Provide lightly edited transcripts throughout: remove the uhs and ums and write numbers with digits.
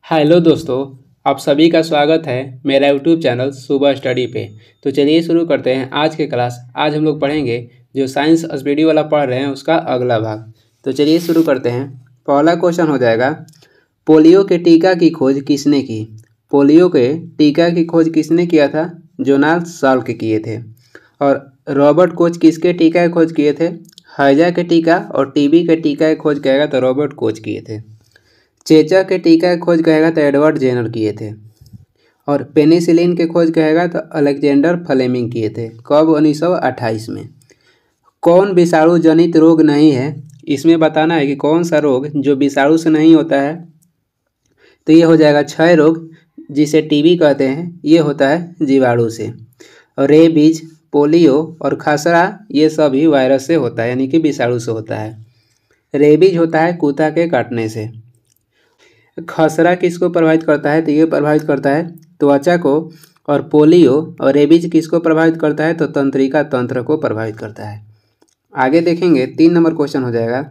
Hello दोस्तों, आप सभी का स्वागत है मेरा यूट्यूब चैनल सुबह स्टडी पे। तो चलिए शुरू करते हैं आज के क्लास। आज हम लोग पढ़ेंगे जो साइंस स्पीडी वाला पढ़ रहे हैं उसका अगला भाग। तो चलिए शुरू करते हैं। पहला क्वेश्चन हो जाएगा, पोलियो के टीका की खोज किसने की? पोलियो के टीका की खोज किसने किया था? जोनास साल्क किए थे। और रॉबर्ट कोच किसके टीका की खोज किए थे? हैजा के टीका और टीबी के टीका की खोज कहेगा तो रॉबर्ट कोच किए थे। चेचक के टीका की खोज कहेगा तो एडवर्ड जेनर किए थे। और पेनिसिलिन के खोज कहेगा तो अलेक्जेंडर फ्लेमिंग किए थे। कब? 1928 में। कौन विषाणु जनित रोग नहीं है? इसमें बताना है कि कौन सा रोग जो विषाणु से नहीं होता है। तो ये हो जाएगा क्षय रोग, जिसे टीबी कहते हैं, ये होता है जीवाणु से। और रेबीज, पोलियो और खसरा ये सभी वायरस से होता है, यानी कि विषाणु से होता है। रेबीज होता है कुत्ता के काटने से। खसरा किसको प्रभावित करता है? तो ये प्रभावित करता है त्वचा को। और पोलियो और रेबीज किसको प्रभावित करता है? तो तंत्रिका तंत्र को प्रभावित करता है। आगे देखेंगे, 3 नंबर क्वेश्चन हो जाएगा,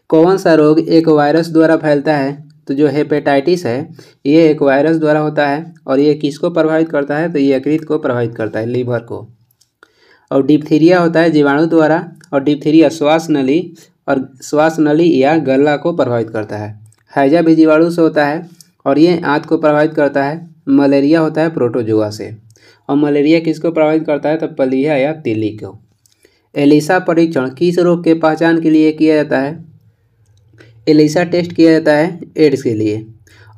कौन सा रोग एक वायरस द्वारा फैलता है? तो जो हेपेटाइटिस है ये एक वायरस द्वारा होता है। और ये किसको प्रभावित करता है? तो ये यकृत को प्रभावित करता है, लीवर को। और डिप्थीरिया होता है जीवाणु द्वारा। और डिप्थीरिया श्वास नली या गला को प्रभावित करता है। हैजा भी जीवाणु से होता है और ये आंत को प्रभावित करता है। मलेरिया होता है प्रोटोजोआ से। और मलेरिया किसको प्रभावित करता है? तो पलीहा या तीली को। एलिसा परीक्षण किस रोग के पहचान के लिए किया जाता है? एलिसा टेस्ट किया जाता है एड्स के लिए।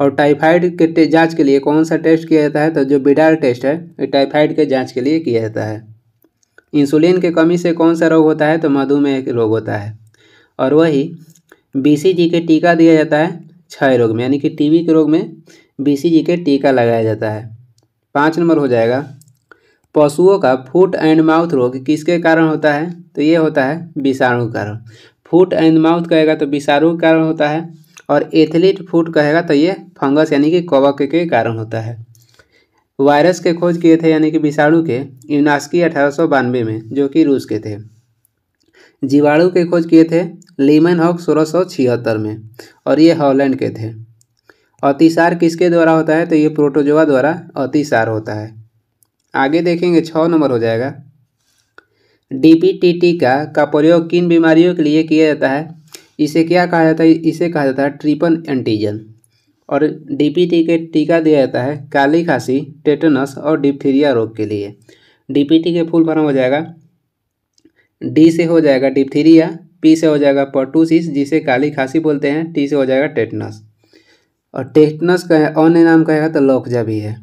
और टाइफाइड के जांच के लिए कौन सा टेस्ट किया जाता है? तो जो बिडाल टेस्ट है ये टाइफाइड के जांच के लिए किया जाता है। इंसुलिन के कमी से कौन सा रोग होता है? तो मधुमेह रोग होता है। और वही बीसीजी के टीका दिया जाता है क्षय रोग में, यानी कि टीबी के रोग में बीसीजी के टीका लगाया जाता है। 5 नंबर हो जाएगा, पशुओं का फुट एंड माउथ रोग किसके कारण होता है? तो ये होता है विषाणु के कारण। फुट एंड माउथ कहेगा तो विषाणु के कारण होता है। और एथलीट फुट कहेगा तो ये फंगस यानी कि कवक के कारण होता है। वायरस के खोज किए थे यानी कि विषाणु के यूनास्की 1892 में, जो कि रूस के थे। जीवाणु के खोज किए थे लीमेनहॉक 1676 में और ये हॉलैंड के थे। अतिसार किसके द्वारा होता है? तो ये प्रोटोजोआ द्वारा अतिसार होता है। आगे देखेंगे, 6 नंबर हो जाएगा, डीपीटी टीका का प्रयोग किन बीमारियों के लिए किया जाता है? इसे क्या कहा जाता है? इसे कहा जाता है ट्रिपल एंटीजन। और डीपीटी के टीका दिया जाता है काली खांसी, टेटनस और डिप्थीरिया रोग के लिए। डीपीटी के फुल फॉर्म हो जाएगा, डी से हो जाएगा डिप्थीरिया, पी से हो जाएगा पर्टूसिस जिसे काली खांसी बोलते हैं, टी से हो जाएगा टेटनस। और टेटनस का अन्य नाम कहेगा तो लौकजा भी है।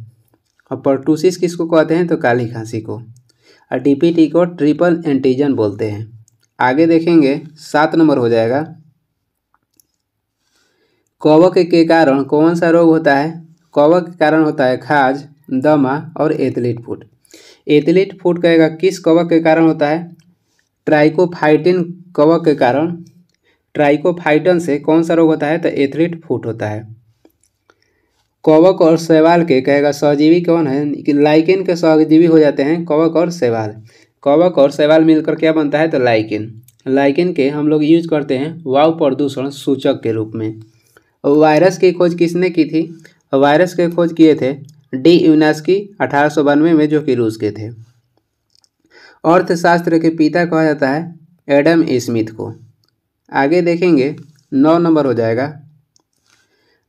और पर्टूसिस किसको कहते हैं? तो काली खांसी को। और डीपीटी को ट्रिपल एंटीजन बोलते हैं। आगे देखेंगे, 7 नंबर हो जाएगा, कवक के कारण कौन सा रोग होता है? कवक के कारण होता है खाज, दमा और एथलीट फुट। एथलीट फुट कहेगा किस कवक के कारण होता है? ट्राइकोफाइटिन कवक के कारण। ट्राइकोफाइटन से कौन सा रोग होता है? तो एथलीट फुट होता है। कवक और शैवाल के कहेगा सहजीवी कौन है? कि लाइकेन के सहजीवी हो जाते हैं कवक और शैवाल। कवक और शैवाल मिलकर क्या बनता है? तो लाइकेन। लाइकेन के हम लोग यूज करते हैं वायु प्रदूषण सूचक के रूप में। वायरस की खोज किसने की थी? वायरस के खोज किए थे डी यूनास्की 1892 में, जो कि रूस के थे। अर्थशास्त्र के पिता कहा जाता है एडम स्मिथ को। आगे देखेंगे, 9 नंबर हो जाएगा,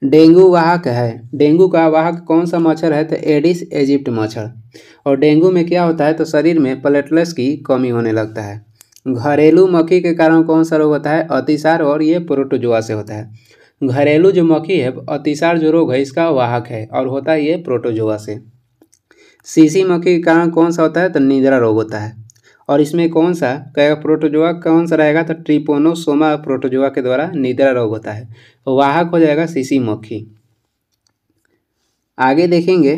डेंगू वाहक है। डेंगू का वाहक कौन सा मच्छर है? तो एडिस इजिप्ट मच्छर। और डेंगू में क्या होता है? तो शरीर में प्लेटलेट्स की कमी होने लगता है। घरेलू मक्खी के कारण कौन सा रोग होता है? अतिसार, और ये प्रोटोजोआ से होता है। घरेलू जो मक्खी है, अतिसार जो रोग है इसका वाहक है और होता है ये प्रोटोजोआ से। सीसी मक्खी के कारण कौन सा होता है? तो निद्रा रोग होता है। और इसमें कौन सा कहेगा? प्रोटोजोआ कौन सा रहेगा? तो ट्रिपोनोसोमा प्रोटोजोआ के द्वारा निद्रा रोग होता है। तो वाहक हो जाएगा सीसी मक्खी। आगे देखेंगे,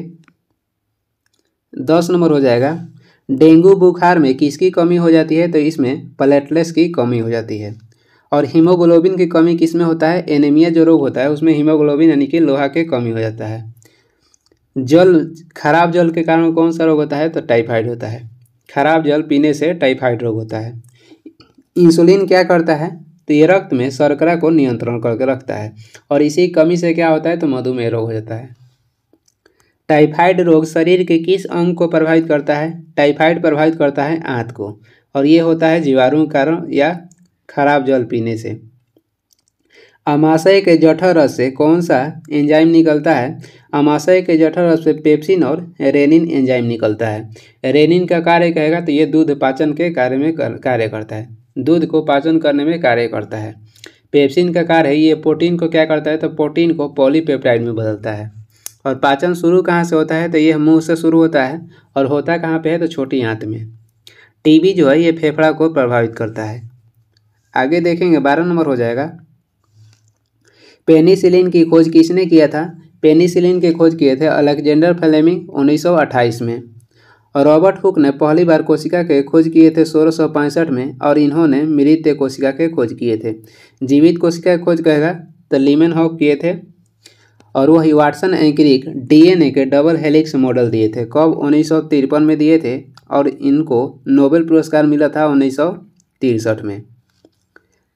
10 नंबर हो जाएगा, डेंगू बुखार में किसकी कमी हो जाती है? तो इसमें प्लेटलेट्स की कमी हो जाती है। और हीमोग्लोबिन की कमी किसमें होता है? एनीमिया जो रोग होता है उसमें हीमोग्लोबिन यानी कि लोहा के कमी हो जाता है। खराब जल के कारण कौन सा रोग होता है? तो टाइफाइड होता है। खराब जल पीने से टाइफाइड रोग होता है। इंसुलिन क्या करता है? तो ये रक्त में शर्करा को नियंत्रण करके रखता है और इसी कमी से क्या होता है तो मधुमेह रोग हो जाता है। टाइफाइड रोग शरीर के किस अंग को प्रभावित करता है? टाइफाइड प्रभावित करता है आंत को और ये होता है जीवाणु के कारण या खराब जल पीने से। अमाशय के जठर रस से कौन सा एंजाइम निकलता है? अमाशय के जठर रस से पेप्सिन और रेनिन एंजाइम निकलता है। रेनिन का कार्य कहेगा तो ये दूध पाचन के कार्य में कार्य करता है, दूध को पाचन करने में कार्य करता है। पेप्सिन का कार्य है ये प्रोटीन को क्या करता है तो प्रोटीन को पॉलीपेप्टाइड में बदलता है। और पाचन शुरू कहाँ से होता है तो ये मुंह से शुरू होता है और होता कहाँ पे है तो छोटी आंत में। टीबी जो है ये फेफड़ा को प्रभावित करता है। आगे देखेंगे 12 नंबर हो जाएगा। पेनिसिलिन की खोज किसने किया था? पेनिसिलिन की खोज किए थे अलेक्जेंडर फ्लेमिंग 1928 में। और रॉबर्ट हुक ने पहली बार कोशिका के खोज किए थे 1665 में और इन्होंने मृत कोशिका के खोज किए थे। जीवित कोशिका की खोज कहेगा तो लीमेनहॉक किए थे और वही वाटसन एंड क्रिक डीएनए के डबल हेलिक्स मॉडल दिए थे। कब? 1953 में दिए थे और इनको नोबेल पुरस्कार मिला था 1963 में।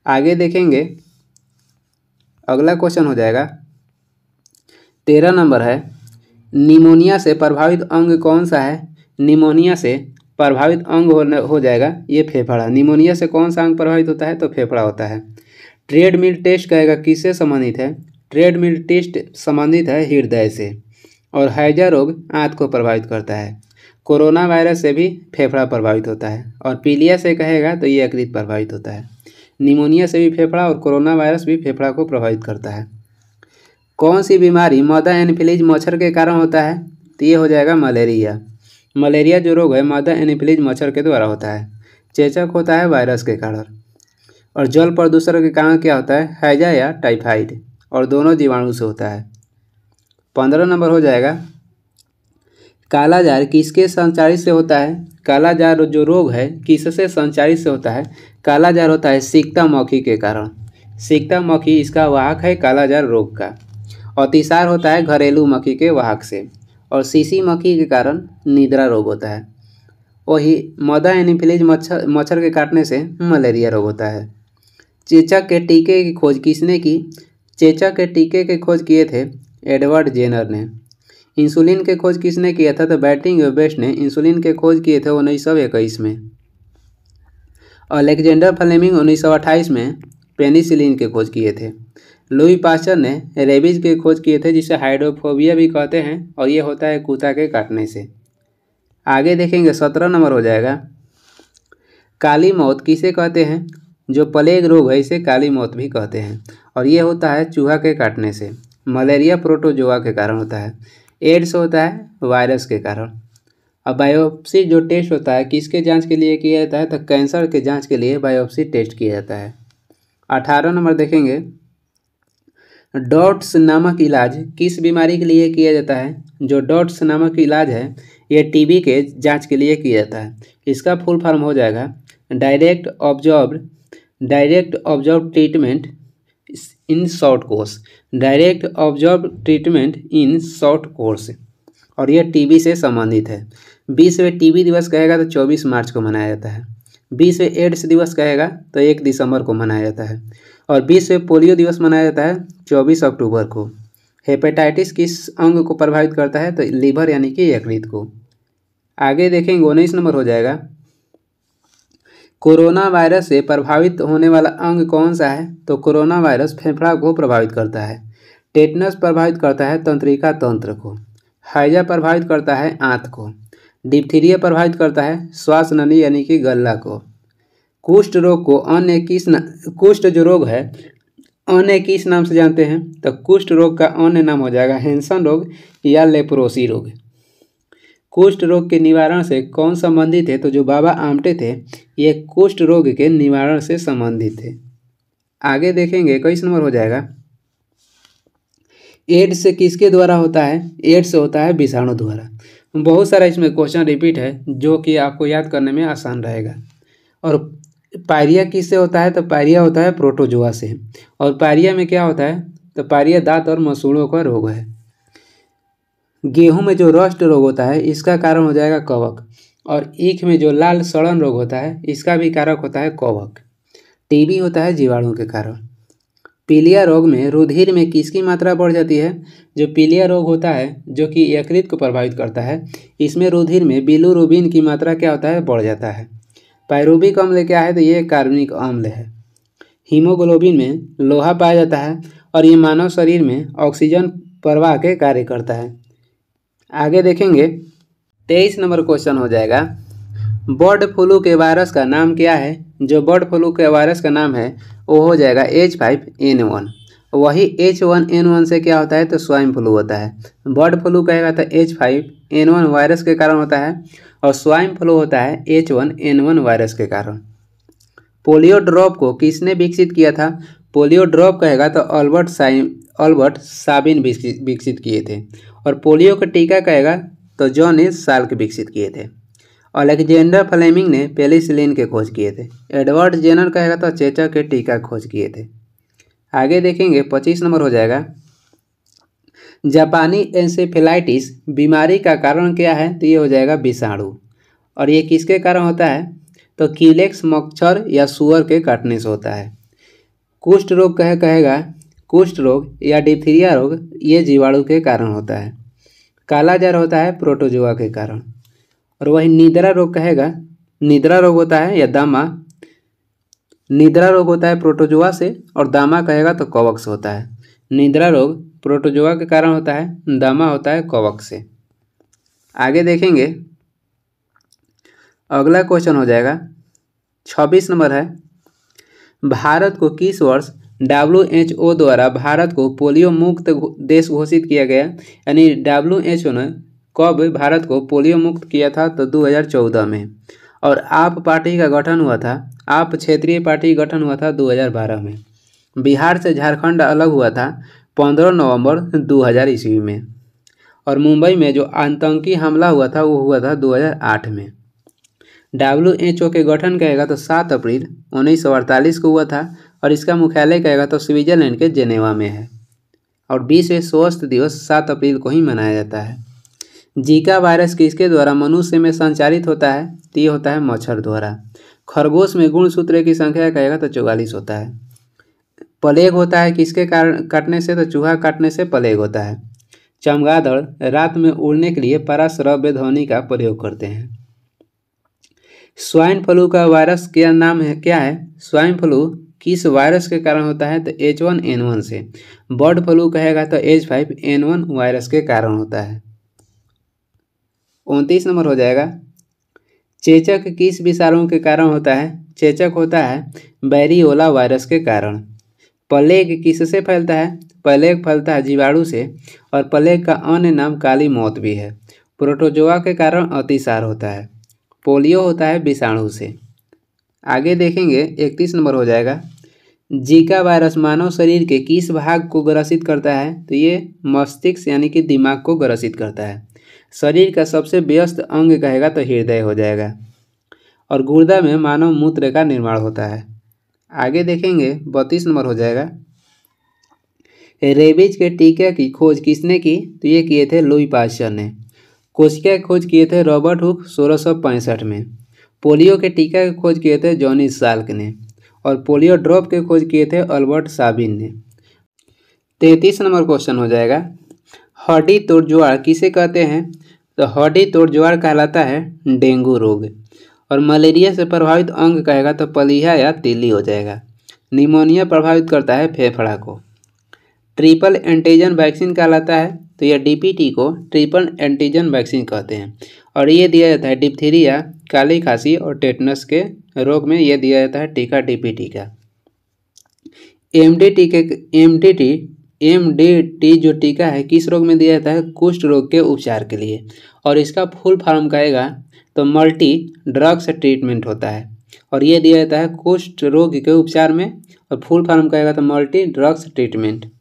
आगे देखेंगे अगला क्वेश्चन हो जाएगा 13 नंबर है। निमोनिया से प्रभावित अंग कौन सा है? निमोनिया से प्रभावित अंग हो जाएगा ये फेफड़ा। निमोनिया से कौन सा अंग प्रभावित होता है तो फेफड़ा होता है। ट्रेडमिल टेस्ट कहेगा किससे संबंधित है? ट्रेडमिल टेस्ट संबंधित है हृदय से। और हैजा रोग आंत को प्रभावित करता है। कोरोना वायरस से भी फेफड़ा प्रभावित होता है और पीलिया से कहेगा तो ये यकृत प्रभावित होता है। निमोनिया से भी फेफड़ा और कोरोना वायरस भी फेफड़ा को प्रभावित करता है। कौन सी बीमारी मादा एनोफिलीज मच्छर के कारण होता है तो ये हो जाएगा मलेरिया। मलेरिया जो रोग है मादा एनोफिलीज मच्छर के द्वारा होता है। चेचक होता है वायरस के कारण। और जल प्रदूषण के कारण क्या होता है? हैजा या टाइफाइड और दोनों जीवाणु से होता है। 15 नंबर हो जाएगा। कालाजार किसके संचारित से होता है? कालाजार जो रोग है किससे संचारित से होता है? कालाजार होता है सिकता मक्खी के कारण। सिकता मक्खी इसका वाहक है कालाजार रोग का। अतिसार होता है घरेलू मक्खी के वाहक से। और सीसी मक्खी के कारण निद्रा रोग होता है। वही मादा एनोफिलीज मच्छर के काटने से मलेरिया रोग होता है। चेचक के टीके की खोज किसने की? चेचक के टीके की खोज किए थे एडवर्ड जेनर ने। इंसुलिन के खोज किसने किया था तो बैटिंग वेस्ट ने इंसुलिन के खोज किए थे 1921 में। अलेक्जेंडर फ्लेमिंग 1928 में पेनिसिलिन के खोज किए थे। लुई पास्चर ने रेबीज के खोज किए थे जिसे हाइड्रोफोबिया भी कहते हैं और ये होता है कुत्ता के काटने से। आगे देखेंगे 17 नंबर हो जाएगा। काली मौत किसे कहते हैं? जो प्लेग रोग है इसे काली मौत भी कहते हैं और ये होता है चूहा के काटने से। मलेरिया प्रोटोजोआ के कारण होता है। एड्स होता है वायरस के कारण। अब बायोप्सी जो टेस्ट होता है किसके जांच के लिए किया जाता है तो कैंसर के जांच के लिए बायोप्सी टेस्ट किया जाता है। 18 नंबर देखेंगे। डॉट्स नामक इलाज किस बीमारी के लिए किया जाता है? जो डॉट्स नामक इलाज है ये टीबी के जांच के लिए किया जाता है। इसका फुल फॉर्म हो जाएगा direct observe treatment in short course. Direct observe treatment in short course और यह टीबी से संबंधित है। 20वें टीबी दिवस कहेगा तो 24 मार्च को मनाया जाता है। 20वें एड्स दिवस कहेगा तो 1 दिसंबर को मनाया जाता है। और 20वें पोलियो दिवस मनाया जाता है 24 अक्टूबर को। हेपेटाइटिस किस अंग को प्रभावित करता है तो लीवर यानी कि यकृत को। आगे देखेंगे 19 नंबर हो जाएगा। कोरोना वायरस से प्रभावित होने वाला अंग कौन सा है तो कोरोना वायरस फेफड़ा को प्रभावित करता है। टेटनस प्रभावित करता है तंत्रिका तंत्र को। हैजा प्रभावित करता है आंत को। डिप्थीरिया प्रभावित करता है श्वास नली यानी कि गला को। कुष्ठ रोग को कुष्ठ जो रोग है अन्य किस नाम से जानते हैं तो कुष्ठ रोग का अन्य नाम हो जाएगा हैंसन रोग या लेप्रोसी रोग। कुष्ठ रोग के निवारण से कौन संबंधित है तो जो बाबा आमटे थे ये कुष्ठ रोग के निवारण से संबंधित थे। आगे देखेंगे 21 नंबर हो जाएगा। एड्स से किसके द्वारा होता है? एड्स होता है विषाणु द्वारा। बहुत सारा इसमें क्वेश्चन रिपीट है जो कि आपको याद करने में आसान रहेगा। और पायरिया किससे होता है तो पायरिया होता है प्रोटोजोआ से। और पायरिया में क्या होता है तो पायरिया दांत और मसूड़ों का रोग है। गेहूं में जो रस्ट रोग होता है इसका कारण हो जाएगा कवक। और ईख में जो लाल सड़न रोग होता है इसका भी कारक होता है कवक। टीबी होता है जीवाणु के कारण। पीलिया रोग में रुधिर में किसकी मात्रा बढ़ जाती है? जो पीलिया रोग होता है जो कि यकृत को प्रभावित करता है, इसमें रुधिर में बिलिरुबिन की मात्रा क्या होता है? बढ़ जाता है। पायरुविक अम्ल क्या है? तो ये कार्बनिक अम्ल है। हीमोग्लोबिन में लोहा पाया जाता है और ये मानव शरीर में ऑक्सीजन प्रवाह के कार्य करता है। आगे देखेंगे 23 नंबर क्वेश्चन हो जाएगा, बर्ड फ्लू के वायरस का नाम क्या है? जो बर्ड फ्लू के वायरस का नाम है वो हो जाएगा H5N1। वही H1N1 से क्या होता है? तो स्वाइन फ्लू होता है। बर्ड फ्लू कहेगा तो H5N1 वायरस के कारण होता है और स्वाइन फ्लू होता है H1N1 वायरस के कारण। पोलियो ड्रॉप को किसने विकसित किया था? पोलियो ड्रॉप कहेगा तो अल्बर्ट साबिन विकसित किए थे। और पोलियो का टीका कहेगा तो जॉन साल्क विकसित किए थे। अलेक्जेंडर फ्लेमिंग ने पेनिसिलिन के खोज किए थे। एडवर्ड जेनर कहेगा तो चेचक के टीका खोज किए थे। आगे देखेंगे 25 नंबर हो जाएगा, जापानी एन्सेफेलाइटिस बीमारी का कारण क्या है? तो ये हो जाएगा विषाणु। और ये किसके कारण होता है? तो कीलेक्स मच्छर या सुअर के काटने से होता है। कुष्ठ रोग कहेगा कुष्ठ रोग या डिप्थीरिया रोग ये जीवाणु के कारण होता है। काला जार होता है प्रोटोजोआ के कारण। और वही निद्रा रोग कहेगा, निद्रा रोग होता है या दामा, निद्रा रोग होता है प्रोटोजोआ से और दामा कहेगा तो कवक से होता है। निद्रा रोग प्रोटोजोआ के कारण होता है, दामा होता है कवक से। आगे देखेंगे अगला क्वेश्चन हो जाएगा 26 नंबर है, भारत को किस वर्ष WHO द्वारा भारत को पोलियो मुक्त देश घोषित किया गया? यानी WHO ने कब भारत को पोलियो मुक्त किया था? तो 2014 में। और आप पार्टी का गठन हुआ था, आप क्षेत्रीय पार्टी गठन हुआ था 2012 में। बिहार से झारखंड अलग हुआ था 15 नवंबर 2000 ईस्वी में। और मुंबई में जो आतंकी हमला हुआ था वो हुआ था 2008 में। WHO के गठन कहेगा तो 7 अप्रैल 1948 को हुआ था और इसका मुख्यालय कहेगा तो स्विट्जरलैंड के जेनेवा में है। और विश्व स्वास्थ्य दिवस 7 अप्रैल को ही मनाया जाता है। जीका वायरस किसके द्वारा मनुष्य में संचारित होता है? तो ये होता है मच्छर द्वारा। खरगोश में गुणसूत्र की संख्या कहेगा तो 44 होता है। प्लेग होता है किसके कारण काटने से? तो चूहा काटने से प्लेग होता है। चमगादड़ रात में उड़ने के लिए पराश्रव्य ध्वनि का प्रयोग करते हैं। स्वाइन फ्लू का वायरस क्या नाम है क्या है? स्वाइन फ्लू किस वायरस के कारण होता है? तो H1N1 से। बर्ड फ्लू कहेगा तो H5N1 वायरस के कारण होता है। 29 नंबर हो जाएगा, चेचक किस विषाणु के कारण होता है? चेचक होता है बैरियोला वायरस के कारण। प्लेग किससे फैलता है? प्लेग फैलता है जीवाणु से और प्लेग का अन्य नाम काली मौत भी है। प्रोटोजोआ के कारण अतिसार होता है। पोलियो होता है विषाणु से। आगे देखेंगे 31 नंबर हो जाएगा, जीका वायरस मानव शरीर के किस भाग को ग्रसित करता है? तो ये मस्तिष्क यानी कि दिमाग को ग्रसित करता है। शरीर का सबसे व्यस्त अंग कहेगा तो हृदय हो जाएगा। और गुर्दा में मानव मूत्र का निर्माण होता है। आगे देखेंगे 32 नंबर हो जाएगा, रेबीज के टीके की खोज किसने की? तो ये किए थे लुई पास्चर ने। कोशिका की खोज किए थे रॉबर्ट हुक 1665 में। पोलियो के टीका की खोज किए थे जॉनी साल्क ने। और पोलियो ड्रॉप के खोज किए थे अल्बर्ट साबिन ने। 33 नंबर क्वेश्चन हो जाएगा, हड्डी तोड़ ज्वार किसे कहते हैं? तो हड्डी तोड़ ज्वार कहलाता है डेंगू रोग। और मलेरिया से प्रभावित अंग कहेगा तो पलीहा या तीली हो जाएगा। निमोनिया प्रभावित करता है फेफड़ा को। ट्रिपल एंटीजन वैक्सीन कहलाता है तो यह DPT को ट्रिपल एंटीजन वैक्सीन कहते हैं। और ये दिया जाता है डिप्थीरिया, काली खांसी और टेटनस के रोग में यह दिया जाता है टीका DPT का। MDT जो टीका है किस रोग में दिया जाता है? कुष्ठ रोग के उपचार के लिए। और इसका फुल फॉर्म कहेगा तो मल्टी ड्रग्स ट्रीटमेंट होता है। और ये दिया जाता है कुष्ठ रोग के उपचार में। और फुल फॉर्म कहेगा तो मल्टी ड्रग्स ट्रीटमेंट।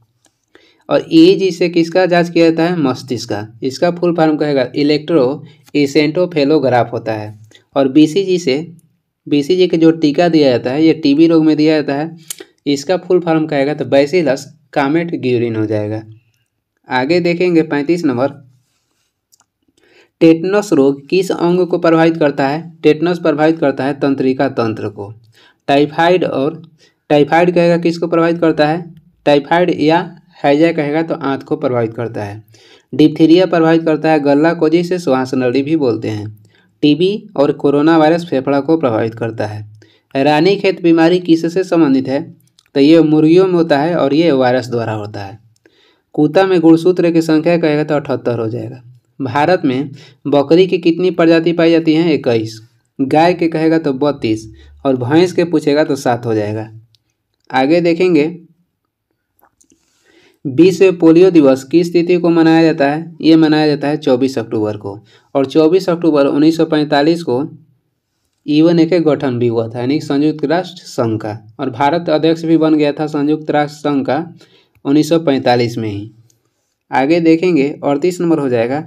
और EEG से किसका जांच किया जाता है? मस्तिष्क का। इसका फुल फॉर्म कहेगा इलेक्ट्रोएंसेफेलोग्राफ होता है। और BCG के जो टीका दिया जाता है ये TB रोग में दिया जाता है। इसका फुल फॉर्म कहेगा तो बैसिलस कामेट ग्यूरिन हो जाएगा। आगे देखेंगे 35 नंबर, टेटनस रोग किस अंग को प्रभावित करता है? टेटनस प्रभावित करता है तंत्रिका तंत्र को। टाइफाइड और टाइफाइड कहेगा किसको प्रभावित करता है, टाइफाइड या हैजा कहेगा तो आंत को प्रभावित करता है। डिप्थीरिया प्रभावित करता है गला को, जिसे श्वास नली भी बोलते हैं। टीबी और कोरोना वायरस फेफड़ा को प्रभावित करता है। रानीखेत बीमारी किससे संबंधित है, तो ये मुर्गियों में होता है और ये वायरस द्वारा होता है। कुत्ता में गुणसूत्र की संख्या कहेगा तो 78 हो जाएगा। भारत में बकरी की कितनी प्रजाति पाई जाती हैं, 21। गाय के कहेगा तो 32 और भैंस के पूछेगा तो 7 हो जाएगा। आगे देखेंगे विश्व पोलियो दिवस किस तिथि को मनाया जाता है, ये मनाया जाता है 24 अक्टूबर को। और 24 अक्टूबर 1945 को यूएनए के गठन भी हुआ था, यानी संयुक्त राष्ट्र संघ का। और भारत अध्यक्ष भी बन गया था संयुक्त राष्ट्र संघ का 1945 में ही। आगे देखेंगे 38 नंबर हो जाएगा।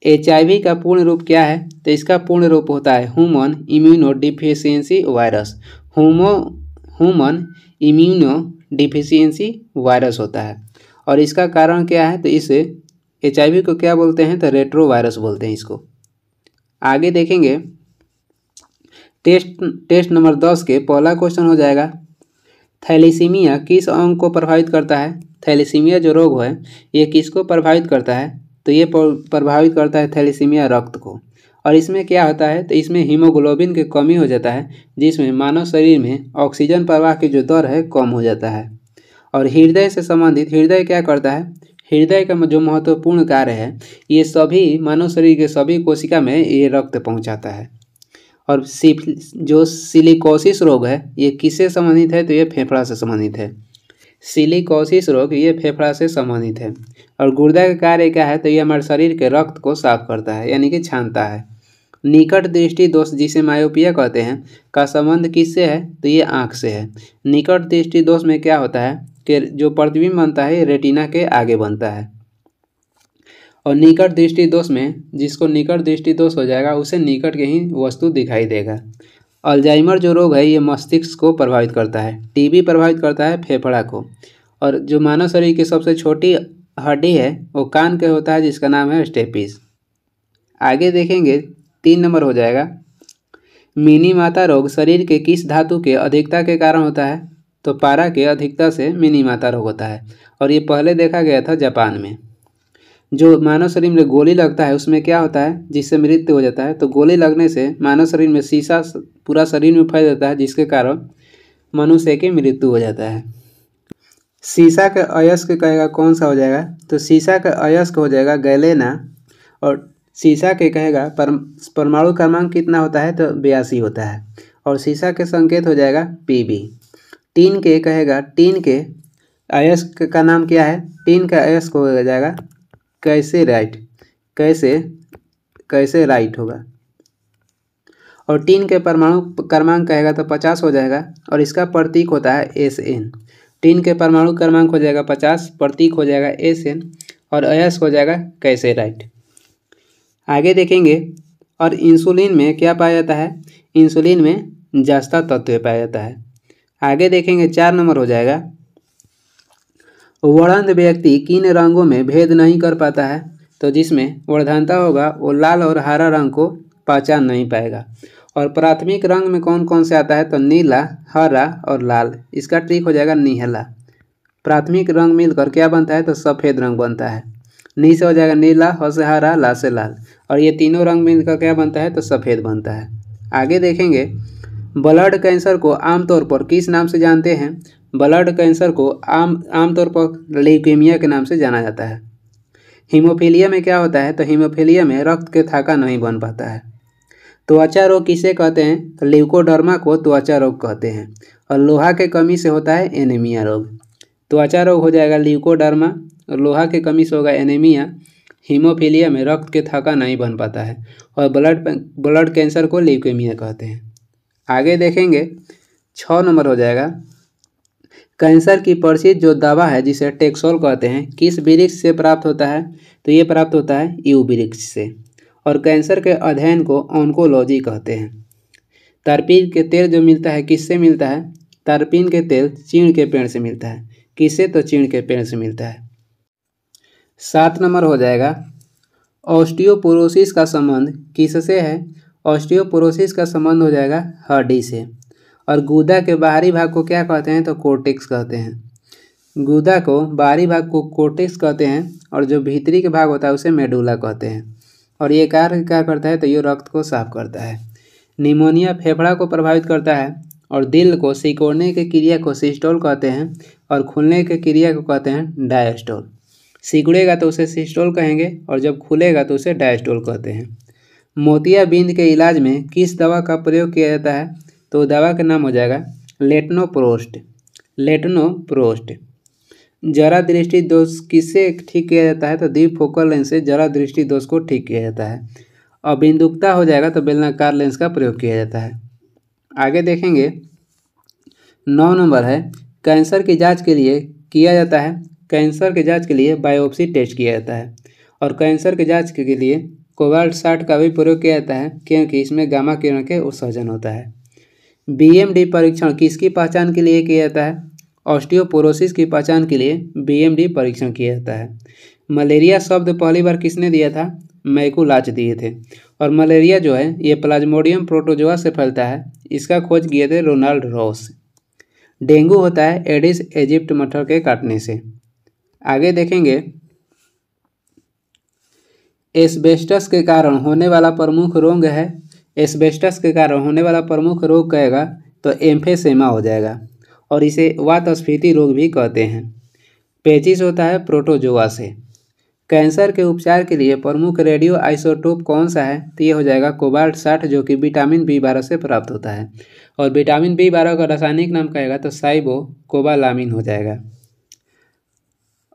HIV का पूर्ण रूप क्या है, तो इसका पूर्ण रूप होता है human immuno deficiency virus. Human immuno deficiency virus होता है। और इसका कारण क्या है, तो इसे HIV को क्या बोलते हैं, तो रेट्रो वायरस बोलते हैं इसको। आगे देखेंगे टेस्ट नंबर 10 के पहला क्वेश्चन हो जाएगा, थैलेसीमिया किस अंग को प्रभावित करता है। थैलेसीमिया जो रोग है ये किसको प्रभावित करता है, तो ये प्रभावित करता है थैलेसीमिया रक्त को। और इसमें क्या होता है, तो इसमें हीमोग्लोबिन की कमी हो जाता है, जिसमें मानव शरीर में ऑक्सीजन प्रवाह की जो दर है कम हो जाता है। और हृदय से संबंधित, हृदय क्या करता है, हृदय का जो महत्वपूर्ण कार्य है ये सभी मानव शरीर के सभी कोशिका में ये रक्त पहुंचाता है। और जो सिलिकोसिस रोग है ये किससे संबंधित है, तो ये फेफड़ा से संबंधित है। सिलिकोसिस रोग ये फेफड़ा से संबंधित है। और गुर्दा का कार्य क्या है, तो ये हमारे शरीर के रक्त को साफ करता है, यानी कि छानता है। निकट दृष्टि दोष जिसे मायोपिया कहते हैं का संबंध किससे है, तो ये आँख से है। निकट दृष्टि दोष में क्या होता है कि जो प्रतिबिंब बनता है ये रेटिना के आगे बनता है। और निकट दृष्टि दोष में जिसको निकट दृष्टि दोष हो जाएगा उसे निकट के ही वस्तु दिखाई देगा। अल्जाइमर जो रोग है ये मस्तिष्क को प्रभावित करता है। टीबी प्रभावित करता है फेफड़ा को। और जो मानव शरीर की सबसे छोटी हड्डी है वो कान के होता है, जिसका नाम है स्टेपिस। आगे देखेंगे 3 नंबर हो जाएगा, मिनी माता रोग शरीर के किस धातु के अधिकता के कारण होता है, तो पारा के अधिकता से मिनी माता रोग होता है। और ये पहले देखा गया था जापान में। जो मानव शरीर में गोली लगता है उसमें क्या होता है, जिससे मृत्यु हो जाता है, तो गोली लगने से मानव शरीर में शीशा पूरा शरीर में फैल जाता है, जिसके कारण मनुष्य की मृत्यु हो जाता है। शीशा का अयस्क कहेगा कौन सा हो जाएगा, तो शीशा का अयस्क हो जाएगा गैलेना। और शीशा के कहेगा परमाणु क्रमांक कितना होता है, तो 82 होता है। और शीशा के संकेत हो जाएगा Pb। टीन के कहेगा टीन के अयस्क का नाम क्या है, टीन का अयस्क हो जाएगा कैसे राइट होगा। और टीन के परमाणु क्रमांक कहेगा तो 50 हो जाएगा। और इसका प्रतीक होता है Sn। टीन के परमाणु क्रमांक हो जाएगा 50, प्रतीक हो जाएगा Sn और अयस्क हो जाएगा कैसे राइट। आगे देखेंगे और इंसुलिन में क्या पाया जाता है, इंसुलिन में जस्ता तत्व पाया जाता है। आगे देखेंगे 4 नंबर हो जाएगा, वर्णद व्यक्ति किन रंगों में भेद नहीं कर पाता है, तो जिसमें वर्धनता होगा वो लाल और हरा रंग को पहचान नहीं पाएगा। और प्राथमिक रंग में कौन कौन से आता है, तो नीला, हरा और लाल। इसका ट्रिक हो जाएगा नीला। प्राथमिक रंग मिलकर क्या बनता है, तो सफ़ेद रंग बनता है। नी से हो जाएगा नीला, ह से हरा, ला से लाल। और ये तीनों रंग मिलकर क्या बनता है, तो सफ़ेद बनता है। आगे देखेंगे ब्लड कैंसर को आमतौर पर किस नाम से जानते हैं, ब्लड कैंसर को आमतौर पर ल्यूकेमिया के नाम से जाना जाता है। हीमोफीलिया में क्या होता है, तो हीमोफीलिया में रक्त के थाका नहीं बन पाता है। त्वचा रोग किसे कहते हैं, तो ल्यूकोडर्मा को त्वचा रोग कहते हैं। और लोहा के कमी से होता है एनीमिया रोग। त्वचा रोग हो जाएगा ल्यूकोडर्मा और लोहा के कमी से होगा एनीमिया। हीमोफीलिया में रक्त के थाका नहीं बन पाता है। और ब्लड कैंसर को ल्यूकेमिया कहते हैं। आगे देखेंगे 6 नंबर हो जाएगा, कैंसर की प्रसिद्ध जो दवा है जिसे टेक्सोल कहते हैं किस वृक्ष से प्राप्त होता है, तो ये प्राप्त होता है यू वृक्ष से। और कैंसर के अध्ययन को ऑन्कोलॉजी कहते हैं। तारपीन के तेल जो मिलता है किससे मिलता है, तारपीन के तेल चीड़ के पेड़ से मिलता है। किससे, तो चीड़ के पेड़ से मिलता है। 7 नंबर हो जाएगा, ऑस्टियोपोरोसिस का संबंध किससे है, ऑस्टियोपोरोसिस का संबंध हो जाएगा हड्डी से। और गूदा के बाहरी भाग को क्या कहते हैं, तो कोर्टेक्स कहते हैं। गूदा को बाहरी भाग को कोर्टेक्स कहते हैं और जो भीतरी के भाग होता है उसे मेडुला कहते हैं। और ये कार्य क्या करता है, तो ये रक्त को साफ करता है। निमोनिया फेफड़ा को प्रभावित करता है और दिल को सिकोड़ने की क्रिया को सिस्टोल कहते हैं और खुलने की क्रिया को कहते हैं डायस्टोल। सिकुड़ेगा तो उसे सिस्टोल कहेंगे और जब खुलेगा तो उसे डायस्टोल कहते हैं। मोतियाबिंद के इलाज में किस दवा का प्रयोग किया जाता है, तो दवा का नाम हो जाएगा लेटनोप्रोस्ट। लेटनोप्रोस्ट। जरा दृष्टि दोष किससे ठीक किया जाता है, तो द्विफोकल लेंस से जरा दृष्टि दोष को ठीक किया जाता है। और बिंदुकता हो जाएगा तो बेलनाकार लेंस का प्रयोग किया जाता है। आगे देखेंगे 9 नंबर है, कैंसर की जांच के लिए किया जाता है। कैंसर की जांच के लिए बायोप्सी टेस्ट किया जाता है और कैंसर की जांच के लिए कोबाल्ट 60 का भी प्रयोग किया जाता है क्योंकि इसमें गामा किरण के उत्सर्जन होता है। बीएमडी परीक्षण किसकी पहचान के लिए किया जाता है, ऑस्टियोपोरोसिस की पहचान के लिए बीएमडी परीक्षण किया जाता है। मलेरिया शब्द पहली बार किसने दिया था, मैकुलाच दिए थे। और मलेरिया जो है ये प्लाज्मोडियम प्रोटोजोआ से फैलता है, इसका खोज किए थे रोनाल्ड रॉस। डेंगू होता है एडिस एजिप्ट मच्छर के काटने से। आगे देखेंगे एस्बेस्टस के कारण होने वाला प्रमुख रोग है। एस्बेस्टस के कारण होने वाला प्रमुख रोग कहेगा तो एम्फेसेमा हो जाएगा और इसे वातस्फीति रोग भी कहते हैं। पेचिस होता है प्रोटोजोआ से। कैंसर के उपचार के लिए प्रमुख रेडियो आइसोटोप कौन सा है, तो ये हो जाएगा कोबाल्ट 60 जो कि विटामिन B12 से प्राप्त होता है। और विटामिन B12 का रासायनिक नाम कहेगा तो साइबो कोबालामिन हो जाएगा।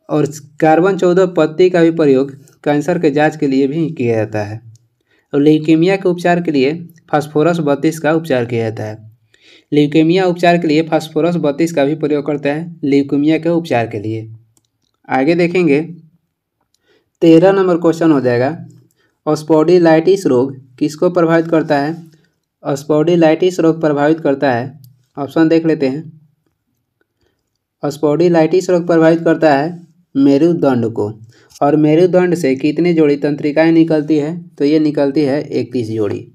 और कार्बन 14 पत्ती का भी प्रयोग कैंसर के जांच के लिए भी किया जाता है। और ल्यूकेमिया के उपचार के लिए फास्फोरस 32 का उपचार किया जाता है। ल्यूकेमिया उपचार के लिए फास्फोरस 32 का भी प्रयोग करता है ल्यूकेमिया के उपचार के लिए। आगे देखेंगे 13 नंबर क्वेश्चन हो जाएगा स्पॉन्डिलाइटिस रोग किसको प्रभावित करता है। स्पॉन्डिलाइटिस रोग प्रभावित करता है, ऑप्शन देख लेते हैं। स्पॉन्डिलाइटिस रोग प्रभावित करता है मेरुदंड को। और मेरुदंड से कितनी जोड़ी तंत्रिकाएं निकलती है, तो ये निकलती है 31 जोड़ी।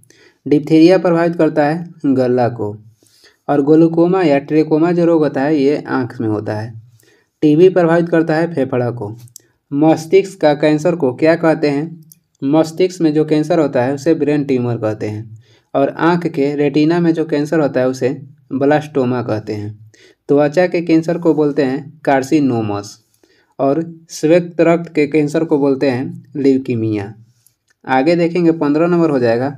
डिप्थीरिया प्रभावित करता है गला को। और ग्लूकोमा या ट्रेकोमा जो रोग होता है ये आँख में होता है। टीबी प्रभावित करता है फेफड़ा को। मस्तिष्क का कैंसर को क्या कहते हैं, मस्तिष्क में जो कैंसर होता है उसे ब्रेन ट्यूमर कहते हैं। और आँख के रेटिना में जो कैंसर होता है उसे ब्लास्टोमा कहते हैं। त्वचा के कैंसर को बोलते हैं कार्सिनोमस। और श्वेत रक्त के कैंसर को बोलते हैं ल्यूकीमिया। आगे देखेंगे 15 नंबर हो जाएगा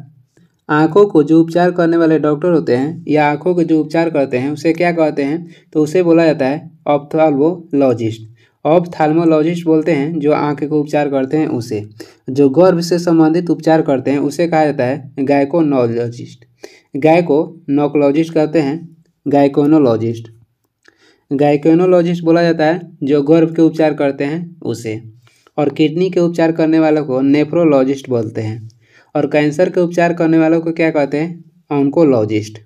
आँखों को जो उपचार करने वाले डॉक्टर होते हैं या आँखों के जो उपचार करते हैं उसे क्या कहते हैं, तो उसे बोला जाता है ऑप्थाल्मोलॉजिस्ट। ऑप्थाल्मोलॉजिस्ट बोलते हैं जो आँख को उपचार करते हैं उसे। जो गर्भ से संबंधित उपचार करते हैं उसे कहा जाता है गायकोनोलॉजिस्ट। गायकोनोलॉजिस्ट कहते हैं गायकोनोलॉजिस्ट। गायकोनोलॉजिस्ट बोला जाता है जो गर्भ के उपचार करते हैं उसे। और किडनी के उपचार करने वालों को नेफ्रोलॉजिस्ट बोलते हैं। और कैंसर के उपचार करने वालों को क्या कहते हैं, ऑन्कोलॉजिस्ट।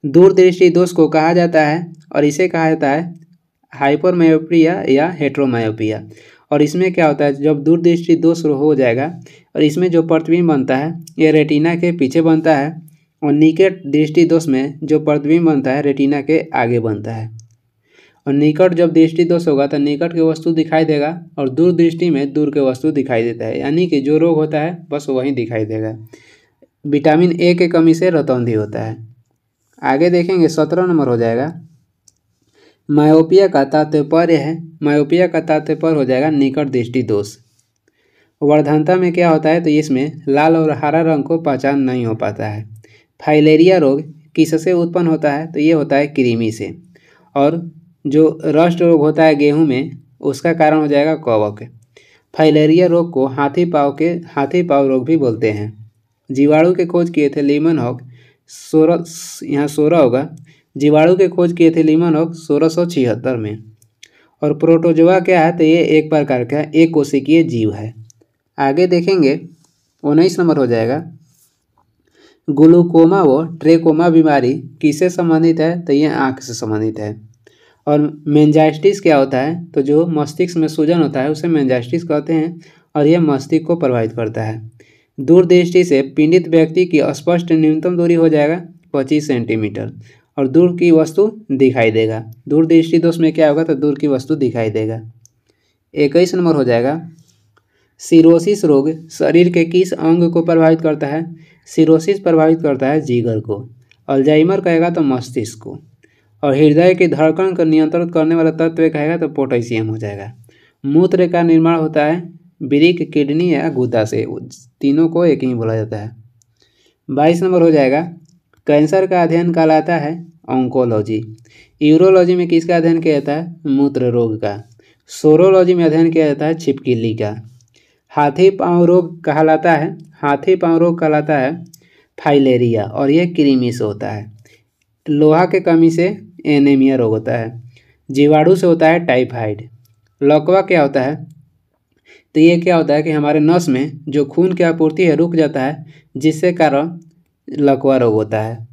दूरदृष्टि दोष को कहा जाता है और इसे कहा जाता है हाइपरमायोपिया या हेट्रोमायोपिया। और इसमें क्या होता है, जब दूरदृष्टि दोष हो जाएगा और इसमें जो प्रतिबिंब बनता है ये रेटिना के पीछे बनता है और निकट दृष्टि दोष में जो प्रतिबिंब बनता है रेटिना के आगे बनता है। और निकट जब दृष्टि दोष होगा तो निकट की वस्तु दिखाई देगा और दूर दृष्टि में दूर के वस्तु दिखाई देता है, यानी कि जो रोग होता है बस वहीं दिखाई देगा। विटामिन ए के कमी से रतौंधी होता है। आगे देखेंगे 17 नंबर हो जाएगा मायोपिया का तात्पर्य है। मायोपिया का तात्पर्य हो जाएगा निकट दृष्टि दोष। वर्धनता में क्या होता है, तो इसमें लाल और हरा रंग को पहचान नहीं हो पाता है। फाइलेरिया रोग किससे उत्पन्न होता है, तो ये होता है कृमि से। और जो रस्ट रोग होता है गेहूं में उसका कारण हो जाएगा कवक। फाइलेरिया रोग को हाथी पाँव रोग भी बोलते हैं। जीवाणु के खोज किए थे लीमनहॉक 16 होगा। जीवाणु के खोज किए थे लीमनहॉक 1676 में। और प्रोटोजोआ क्या है, तो ये एक प्रकार का एक कोशिकीय जीव है। आगे देखेंगे 19 नंबर हो जाएगा ग्लूकोमा व ट्रेकोमा बीमारी किससे संबंधित है, तो ये आँख से संबंधित है। और मेंजाइटिस क्या होता है, तो जो मस्तिष्क में सूजन होता है उसे मेंजाइटिस कहते हैं और यह मस्तिष्क को प्रभावित करता है। दूरदृष्टि से पीड़ित व्यक्ति की स्पष्ट न्यूनतम दूरी हो जाएगा 25 सेंटीमीटर। और दूर की वस्तु दिखाई देगा। दूरदृष्टि दोष में क्या होगा, तो दूर की वस्तु दिखाई देगा। 21 नंबर हो जाएगा, सिरोसिस रोग शरीर के किस अंग को प्रभावित करता है? सिरोसिस प्रभावित करता है जिगर को। अल्जाइमर कहेगा तो मस्तिष्क को। और हृदय की धड़कन को नियंत्रित करने वाला तत्व कहेगा तो पोटेशियम हो जाएगा। मूत्र का निर्माण होता है वृक्क, किडनी या गुदा से, तीनों को एक ही बोला जाता है। 22 नंबर हो जाएगा, कैंसर का अध्ययन कहलाता है ऑन्कोलॉजी। यूरोलॉजी में किसका अध्ययन किया जाता है? मूत्र रोग का। सोरोलॉजी में अध्ययन किया जाता है छिपकली का। हाथी पाँव रोग कहलाता है फाइलेरिया, और यह कृमि से होता है। लोहा के कमी से एनीमिया रोग होता है। जीवाणु से होता है टाइफाइड। लकवा क्या होता है? तो ये क्या होता है कि हमारे नस में जो खून की आपूर्ति है रुक जाता है, जिससे कारण लकवा रोग होता है।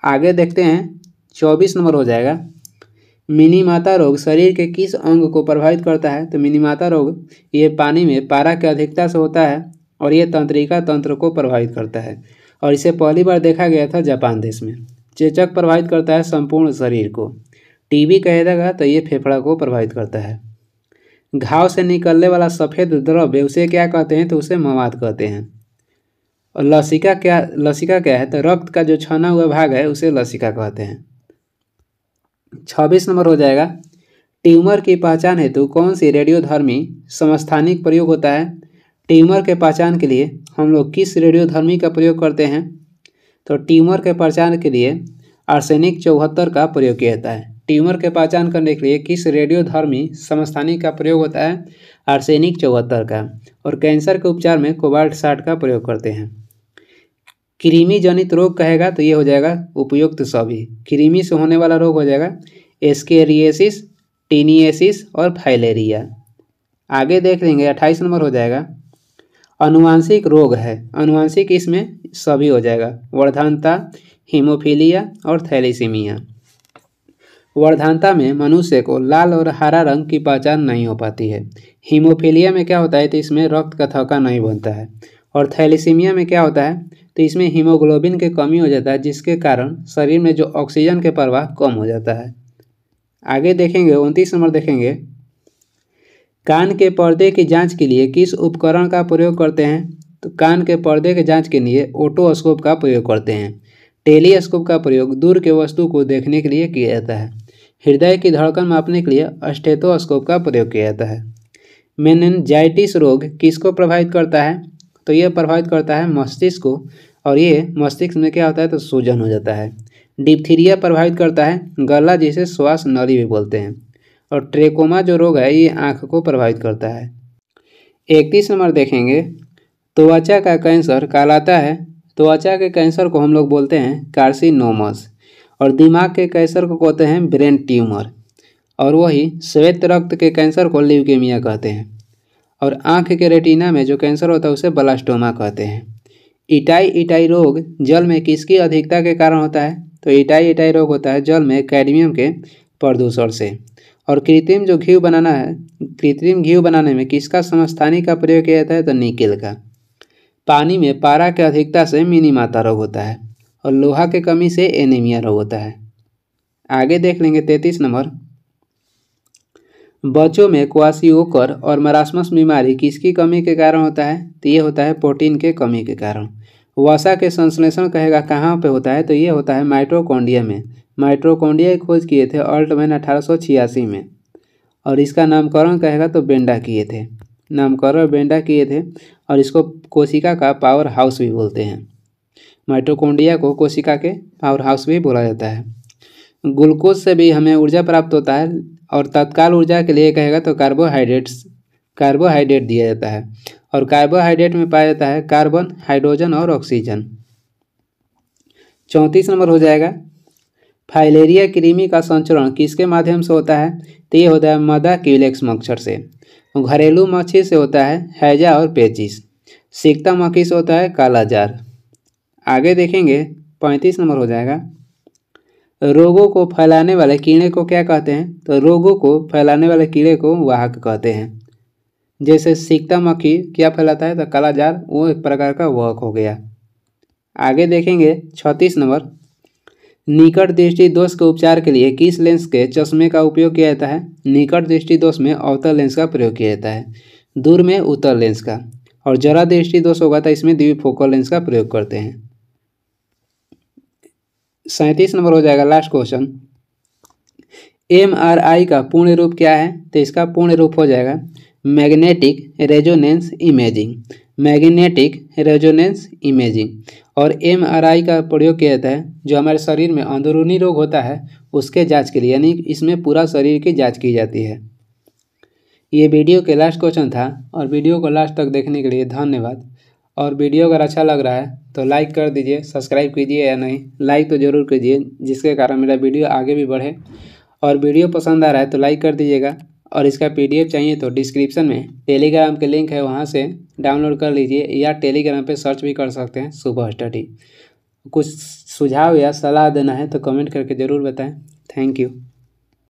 आगे देखते हैं, 24 नंबर हो जाएगा, मिनीमाता रोग शरीर के किस अंग को प्रभावित करता है? तो मिनीमाता रोग ये पानी में पारा की अधिकता से होता है और ये तंत्रिका तंत्र को प्रभावित करता है, और इसे पहली बार देखा गया था जापान देश में। चेचक प्रभावित करता है संपूर्ण शरीर को। टीबी कहेगा तो ये फेफड़ा को प्रभावित करता है। घाव से निकलने वाला सफ़ेद द्रव्य उसे क्या कहते हैं? तो उसे मवाद कहते हैं। और लसिका क्या है? तो रक्त का जो छना हुआ भाग है उसे लसिका कहते हैं। 26 नंबर हो जाएगा, ट्यूमर की पहचान हेतु कौन सी रेडियोधर्मी समस्थानिक प्रयोग होता है? ट्यूमर के पहचान के लिए हम लोग किस रेडियोधर्मी का प्रयोग करते हैं? तो ट्यूमर के पहचान के लिए आर्सेनिक 74 का प्रयोग किया जाता है। ट्यूमर के पहचान करने के लिए किस रेडियोधर्मी समस्थानिक का प्रयोग होता है? आर्सेनिक 74 का। और कैंसर के उपचार में कोबाल्ट 60 का प्रयोग करते हैं। कृमि जनित रोग कहेगा तो ये हो जाएगा उपयुक्त सभी। कृमि से होने वाला रोग हो जाएगा एस्केरियासिस, टीनियसिस और फाइलेरिया। आगे देख लेंगे, 28 नंबर हो जाएगा, अनुवांशिक रोग है। अनुवांशिक इसमें सभी हो जाएगा, वर्धानता, हीमोफीलिया और थैलेसीमिया। वर्धानता में मनुष्य को लाल और हरा रंग की पहचान नहीं हो पाती है। हीमोफीलिया में क्या होता है? तो इसमें रक्त का थक्का नहीं बनता है। और थैलेसीमिया में क्या होता है? तो इसमें हीमोग्लोबिन की कमी हो जाता है, जिसके कारण शरीर में जो ऑक्सीजन के प्रवाह कम हो जाता है। आगे देखेंगे, 29 नंबर देखेंगे, कान के पर्दे की जांच के लिए किस उपकरण का प्रयोग करते हैं? तो कान के पर्दे के जांच के लिए ओटोस्कोप का प्रयोग करते हैं। टेलीस्कोप का प्रयोग दूर के वस्तु को देखने के लिए किया जाता है। हृदय की धड़कन मापने के लिए स्टेथोस्कोप का प्रयोग किया जाता है। मेनिंजाइटिस रोग किसको प्रभावित करता है? तो यह प्रभावित करता है मस्तिष्क को, और ये मस्तिष्क में क्या होता है? तो सूजन हो जाता है। डिप्थीरिया प्रभावित करता है गला, जिसे श्वास नली भी बोलते हैं। और ट्रेकोमा जो रोग है ये आँख को प्रभावित करता है। 31 नंबर देखेंगे, त्वचा का कैंसर कहलाता है, त्वचा के कैंसर को हम लोग बोलते हैं कार्सिनोमस, और दिमाग के कैंसर को कहते हैं ब्रेन ट्यूमर, और वही श्वेत रक्त के कैंसर को ल्यूकेमिया कहते हैं। और आँख के रेटिना में जो कैंसर होता है उसे ब्लास्टोमा कहते हैं। इटाई रोग जल में किसकी अधिकता के कारण होता है? तो इटाई रोग होता है जल में कैडमियम के प्रदूषण से। और कृत्रिम घी बनाने में किसका समस्थानिक का प्रयोग किया जाता है? तो निकेल का। पानी में पारा की अधिकता से मिनीमाता रोग होता है, और लोहा के कमी से एनीमिया रोग होता है। आगे देख लेंगे, 33 नंबर, बच्चों में क्वाशियोकर और मरासमस बीमारी किसकी कमी के कारण होता है? तो ये होता है प्रोटीन के कमी के कारण। वसा के संश्लेषण कहेगा कहाँ पे होता है? तो ये होता है माइटोकॉन्ड्रिया में। माइटोकॉन्ड्रिया की खोज किए थे ऑल्टमैन 1886 में, और इसका नामकरण कहेगा तो बेंडा किए थे। और इसको कोशिका का पावर हाउस भी बोलते हैं। माइटोकॉन्ड्रिया को कोशिका के पावर हाउस भी बोला जाता है। ग्लूकोज से भी हमें ऊर्जा प्राप्त होता है, और तत्काल ऊर्जा के लिए कहेगा तो कार्बोहाइड्रेट दिया जाता है। और कार्बोहाइड्रेट में पाया जाता है कार्बन, हाइड्रोजन और ऑक्सीजन। 34 नंबर हो जाएगा, फाइलेरिया कृमि का संचरण किसके माध्यम से होता है? तो ये होता है मदा क्यूलेक्स मच्छर से। घरेलू मच्छी से होता है हैजा और पेचिस। सिकता मक्खी से होता है कालाजार। आगे देखेंगे, 35 नंबर हो जाएगा, रोगों को फैलाने वाले कीड़े को क्या कहते हैं? तो रोगों को फैलाने वाले कीड़े को वाहक कहते हैं। जैसे सिकता मक्खी क्या फैलाता है? तो कालाजार, वो एक प्रकार का वाहक हो गया। आगे देखेंगे, 36 नंबर, निकट दृष्टि दोष के उपचार के लिए किस लेंस के चश्मे का उपयोग किया जाता है? निकट दृष्टि दोष में अवतल लेंस का प्रयोग किया जाता है, दूर में उत्तल लेंस का। और जरा दृष्टि दोष होगा तो इसमें द्विफोकल लेंस का प्रयोग करते हैं। 37 नंबर हो जाएगा लास्ट क्वेश्चन। MRI का पूर्ण रूप क्या है? तो इसका पूर्ण रूप हो जाएगा magnetic resonance imaging. Magnetic resonance imaging. और MRI का प्रयोग किया जाता है जो हमारे शरीर में अंदरूनी रोग होता है उसके जांच के लिए, यानी इसमें पूरा शरीर की जांच की जाती है। ये वीडियो के लास्ट क्वेश्चन था और वीडियो को लास्ट तक देखने के लिए धन्यवाद। और वीडियो अगर अच्छा लग रहा है तो लाइक कर दीजिए, सब्सक्राइब कीजिए या नहीं, लाइक तो ज़रूर कीजिए जिसके कारण मेरा वीडियो आगे भी बढ़े। और वीडियो पसंद आ रहा है तो लाइक कर दीजिएगा। और इसका PDF चाहिए तो डिस्क्रिप्शन में टेलीग्राम के लिंक है, वहाँ से डाउनलोड कर लीजिए या टेलीग्राम पे सर्च भी कर सकते हैं सुबह स्टडी। कुछ सुझाव या सलाह देना है तो कमेंट करके ज़रूर बताएं। Thank you.